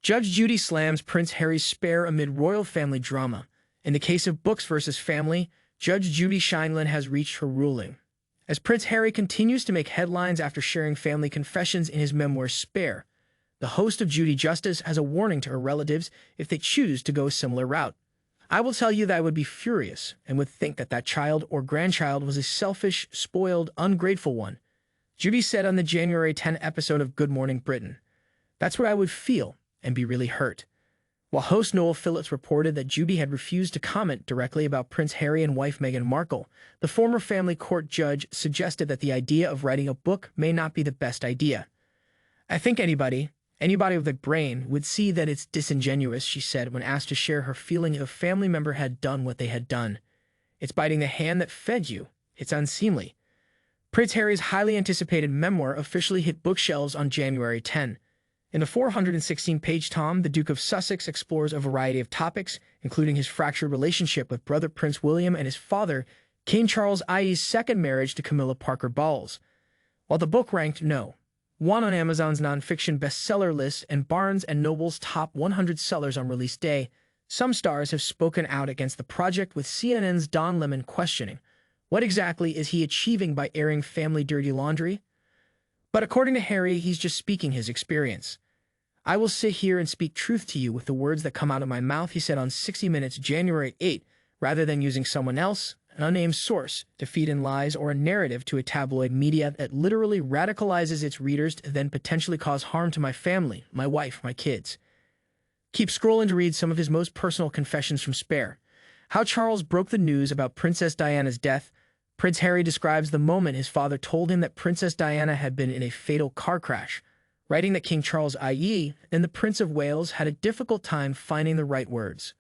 Judge Judy slams Prince Harry's spare amid royal family drama. In the case of books versus family, Judge Judy Sheindlin has reached her ruling. As Prince Harry continues to make headlines after sharing family confessions in his memoir Spare, the host of Judy Justice has a warning to her relatives if they choose to go a similar route. I will tell you that I would be furious and would think that that child or grandchild was a selfish, spoiled, ungrateful one. Judy said on the January 10 episode of Good Morning Britain. That's what I would feel and be really hurt. While host Noel Phillips reported that Judy had refused to comment directly about Prince Harry and wife Meghan Markle, the former family court judge suggested that the idea of writing a book may not be the best idea. I think anybody with a brain would see that it's disingenuous, she said when asked to share her feeling if a family member had done what they had done. It's biting the hand that fed you. It's unseemly. Prince Harry's highly anticipated memoir officially hit bookshelves on January 10. In the 416-page tome, the Duke of Sussex explores a variety of topics, including his fractured relationship with brother Prince William and his father, King Charles II's second marriage to Camilla Parker Bowles. While the book ranked No. 1 on Amazon's nonfiction bestseller list and Barnes & Noble's top 100 sellers on release day, some stars have spoken out against the project, with CNN's Don Lemon questioning, what exactly is he achieving by airing family dirty laundry? But according to Harry, he's just speaking his experience. I will sit here and speak truth to you with the words that come out of my mouth, he said on 60 Minutes January 8, rather than using someone else, an unnamed source, to feed in lies or a narrative to a tabloid media that literally radicalizes its readers to then potentially cause harm to my family, my wife, my kids. Keep scrolling to read some of his most personal confessions from Spare. How Charles broke the news about Princess Diana's death. Prince Harry describes the moment his father told him that Princess Diana had been in a fatal car crash, writing that King Charles IE and the Prince of Wales had a difficult time finding the right words.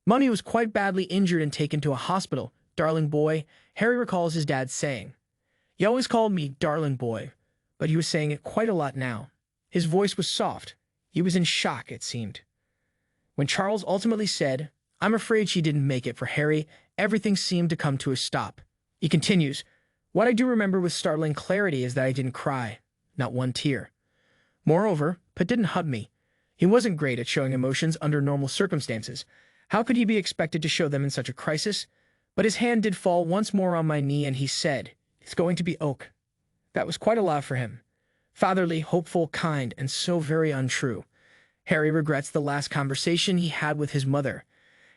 Mummy was quite badly injured and taken to a hospital. Darling boy, Harry recalls his dad saying. He always called me darling boy, but he was saying it quite a lot now. His voice was soft. He was in shock, it seemed. When Charles ultimately said, I'm afraid she didn't make it for Harry, everything seemed to come to a stop. He continues, what I do remember with startling clarity is that I didn't cry, not one tear. Moreover, Pat didn't hug me. He wasn't great at showing emotions under normal circumstances. How could he be expected to show them in such a crisis? But his hand did fall once more on my knee and he said, it's going to be Oak. That was quite a lot for him. Fatherly, hopeful, kind, and so very untrue. Harry regrets the last conversation he had with his mother.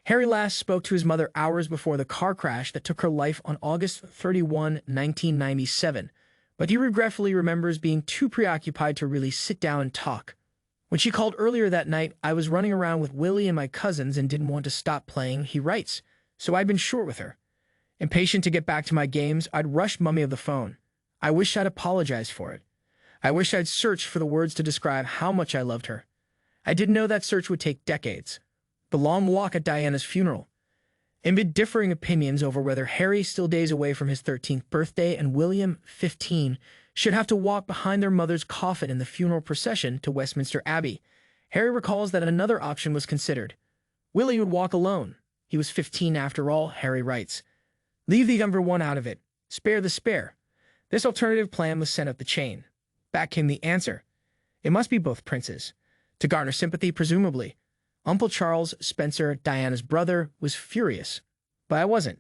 Harry last spoke to his mother hours before the car crash that took her life on August 31, 1997, but he regretfully remembers being too preoccupied to really sit down and talk. When she called earlier that night, I was running around with Willie and my cousins and didn't want to stop playing, he writes, so I'd been short with her. Impatient to get back to my games, I'd rushed Mummy of the phone. I wished I'd apologized for it. I wished I'd searched for the words to describe how much I loved her. I didn't know that search would take decades. The long walk at Diana's funeral. Amid differing opinions over whether Harry, still days away from his 13th birthday, and William, 15, should have to walk behind their mother's coffin in the funeral procession to Westminster Abbey, Harry recalls that another option was considered. Willie would walk alone. He was 15 after all, Harry writes. Leave the younger one out of it. Spare the spare. This alternative plan was sent up the chain. Back came the answer. It must be both princes. To garner sympathy, presumably. Uncle Charles, Spencer, Diana's brother, was furious. But I wasn't.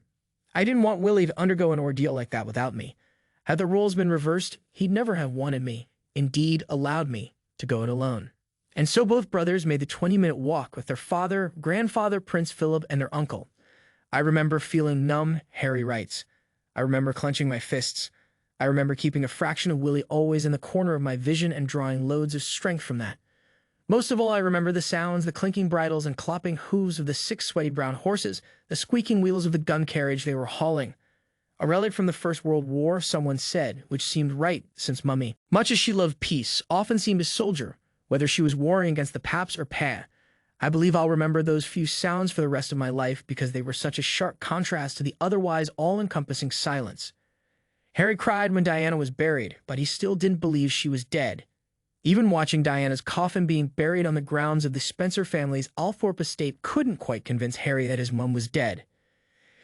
I didn't want Willie to undergo an ordeal like that without me. Had the roles been reversed, he'd never have wanted me, indeed allowed me, to go it alone. And so both brothers made the 20-minute walk with their father, grandfather, Prince Philip, and their uncle. I remember feeling numb, Harry writes. I remember clenching my fists. I remember keeping a fraction of Willie always in the corner of my vision and drawing loads of strength from that. Most of all, I remember the sounds, the clinking bridles and clopping hooves of the 6 sweaty brown horses, the squeaking wheels of the gun carriage they were hauling. A relic from the First World War, someone said, which seemed right, since Mummy, much as she loved peace, often seemed a soldier, whether she was warring against the Paps or Pa. I believe I'll remember those few sounds for the rest of my life because they were such a sharp contrast to the otherwise all-encompassing silence. Harry cried when Diana was buried, but he still didn't believe she was dead. Even watching Diana's coffin being buried on the grounds of the Spencer family's Althorpe estate couldn't quite convince Harry that his mum was dead.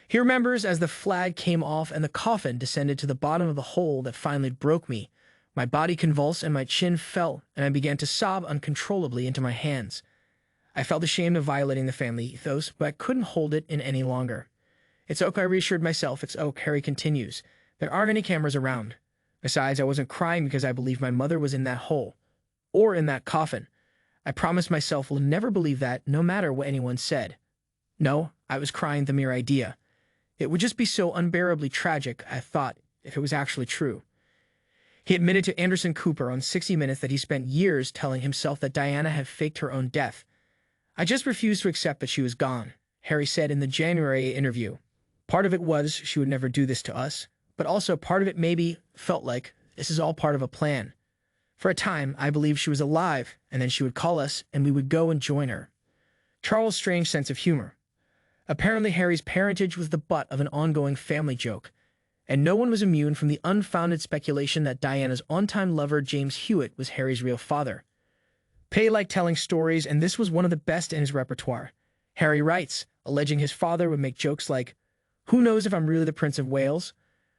He remembers as the flag came off and the coffin descended to the bottom of the hole that finally broke me. My body convulsed and my chin fell, and I began to sob uncontrollably into my hands. I felt ashamed of violating the family ethos, but I couldn't hold it in any longer. It's okay, I reassured myself. It's okay, Harry continues. There aren't any cameras around. Besides, I wasn't crying because I believed my mother was in that hole. Or in that coffin. I promised myself I'll never believe that, no matter what anyone said. No, I was crying the mere idea. It would just be so unbearably tragic, I thought, if it was actually true. He admitted to Anderson Cooper on 60 Minutes that he spent years telling himself that Diana had faked her own death. I just refused to accept that she was gone, Harry said in the January interview. Part of it was she would never do this to us, but also part of it maybe felt like this is all part of a plan. For a time, I believed she was alive, and then she would call us, and we would go and join her. Charles' strange sense of humor. Apparently, Harry's parentage was the butt of an ongoing family joke, and no one was immune from the unfounded speculation that Diana's on-time lover James Hewitt was Harry's real father. Pay liked telling stories, and this was one of the best in his repertoire. Harry writes, alleging his father would make jokes like, "Who knows if I'm really the Prince of Wales?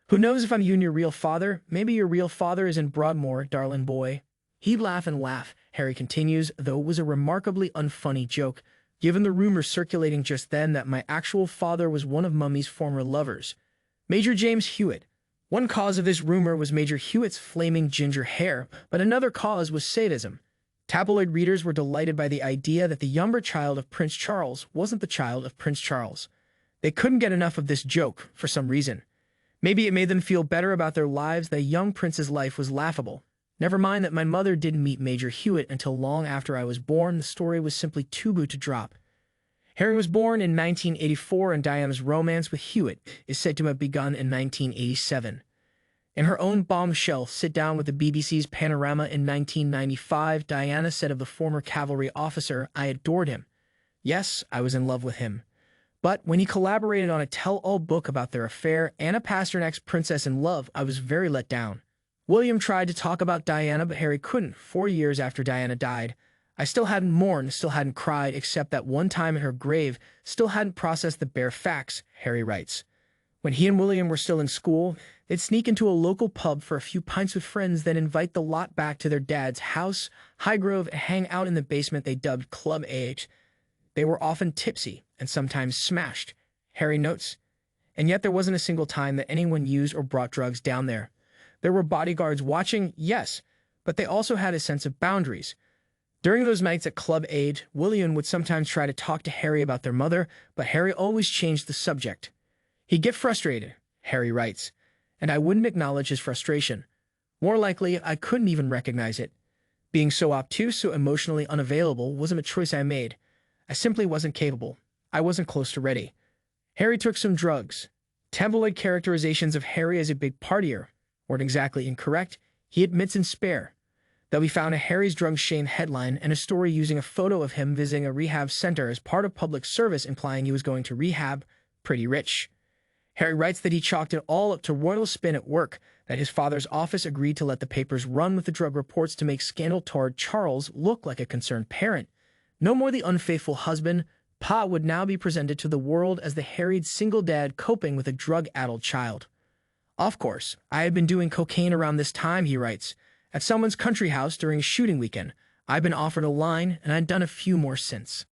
Who knows if I'm you and your real father? Maybe your real father is in Broadmoor, darling boy." He'd laugh and laugh, Harry continues, though it was a remarkably unfunny joke, given the rumor circulating just then that my actual father was one of Mummy's former lovers, Major James Hewitt. One cause of this rumor was Major Hewitt's flaming ginger hair, but another cause was sadism. Tabloid readers were delighted by the idea that the younger child of Prince Charles wasn't the child of Prince Charles. They couldn't get enough of this joke, for some reason. Maybe it made them feel better about their lives that a young prince's life was laughable. Never mind that my mother didn't meet Major Hewitt until long after I was born, the story was simply too good to drop. Harry was born in 1984, and Diana's romance with Hewitt is said to have begun in 1987. In her own bombshell sit-down with the BBC's Panorama in 1995, Diana said of the former cavalry officer, "I adored him. Yes, I was in love with him. But when he collaborated on a tell-all book about their affair, Anna Pasternak's Princess in Love, I was very let down." William tried to talk about Diana, but Harry couldn't. 4 years after Diana died, I still hadn't mourned, still hadn't cried, except that one time in her grave, still hadn't processed the bare facts, Harry writes. When he and William were still in school, they'd sneak into a local pub for a few pints with friends, then invite the lot back to their dad's house, Highgrove, and hang out in the basement they dubbed Club H. They were often tipsy and sometimes smashed, Harry notes. And yet there wasn't a single time that anyone used or brought drugs down there. There were bodyguards watching, yes, but they also had a sense of boundaries. During those nights at Club Aid, William would sometimes try to talk to Harry about their mother, but Harry always changed the subject. He'd get frustrated, Harry writes, and I wouldn't acknowledge his frustration. More likely, I couldn't even recognize it. Being so obtuse, so emotionally unavailable, wasn't a choice I made. I simply wasn't capable. I wasn't close to ready. Harry took some drugs. Tabloid characterizations of Harry as a big partier weren't exactly incorrect. He admits in Spare that we found a Harry's drug shame headline and a story using a photo of him visiting a rehab center as part of public service, implying he was going to rehab, pretty rich. Harry writes that he chalked it all up to royal spin at work, that his father's office agreed to let the papers run with the drug reports to make scandal-torrid Charles look like a concerned parent. No more the unfaithful husband. Pa would now be presented to the world as the harried single dad coping with a drug-addled child. Of course, I had been doing cocaine around this time, he writes. At someone's country house during a shooting weekend, I'd been offered a line, and I'd done a few more since.